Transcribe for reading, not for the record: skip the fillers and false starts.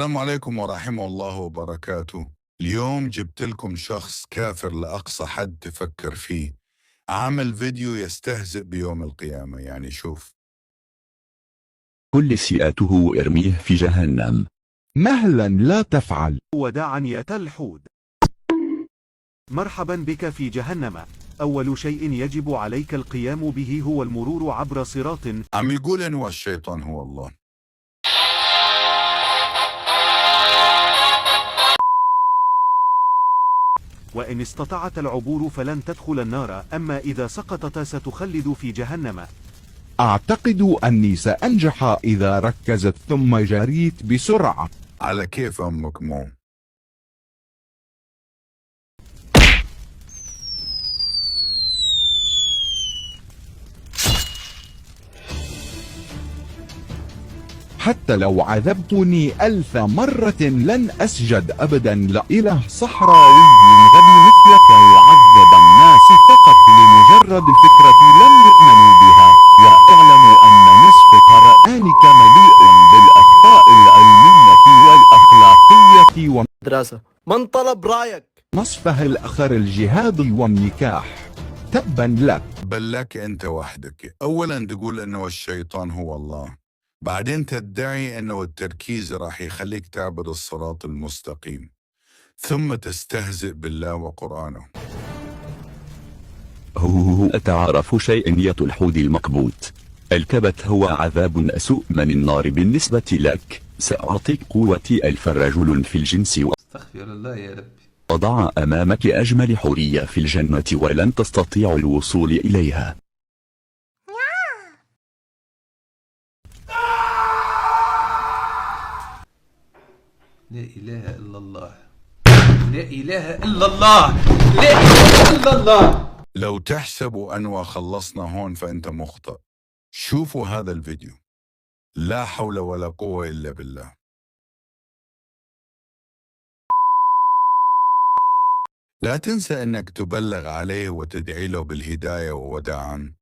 السلام عليكم ورحمة الله وبركاته. اليوم جبت لكم شخص كافر لأقصى حد تفكر فيه، عمل فيديو يستهزئ بيوم القيامة. يعني شوف. كل سيئاته ارميه في جهنم. مهلا لا تفعل. وداعا يا الحود. مرحبا بك في جهنم. أول شيء يجب عليك القيام به هو المرور عبر صراط. عم يقول إنه الشيطان هو الله. وإن استطعت العبور فلن تدخل النار، أما إذا سقطت ستخلد في جهنم. أعتقد أني سأنجح إذا ركزت ثم جريت بسرعة. على كيف أمك مو. حتى لو عذبتني 1000 مرة لن أسجد أبدا لإله صحراوي غبي مثلك يعذب الناس فقط لمجرد الفكرة لم يؤمنوا بها. واعلموا أن نصف قرآنك مليء بالأخطاء العلمية والأخلاقية دراسة. من طلب رأيك؟ ونصفها الآخر الجهاد والنكاح. تبا لك. بل لك أنت وحدك. أولا تقول إنه الشيطان هو الله، بعدين تدعي إنه التركيز راح يخليك تعبر الصراط المستقيم، ثم تستهزئ بالله وقرآنه. أتعرف شيء يا الحوت المكبوت؟ الكبت هو عذاب أسوء من النار بالنسبة لك. سأعطيك قوتي 1000 رجل في الجنس استغفر الله يا ربي. وضع أمامك أجمل حورية في الجنة ولن تستطيع الوصول إليها. لا إله إلا الله، لا إله إلا الله، لا إله إلا الله. لو تحسبوا أنه خلصنا هون فأنت مخطئ. شوفوا هذا الفيديو. لا حول ولا قوة إلا بالله. لا تنسى أنك تبلغ عليه وتدعي له بالهداية ووداعا.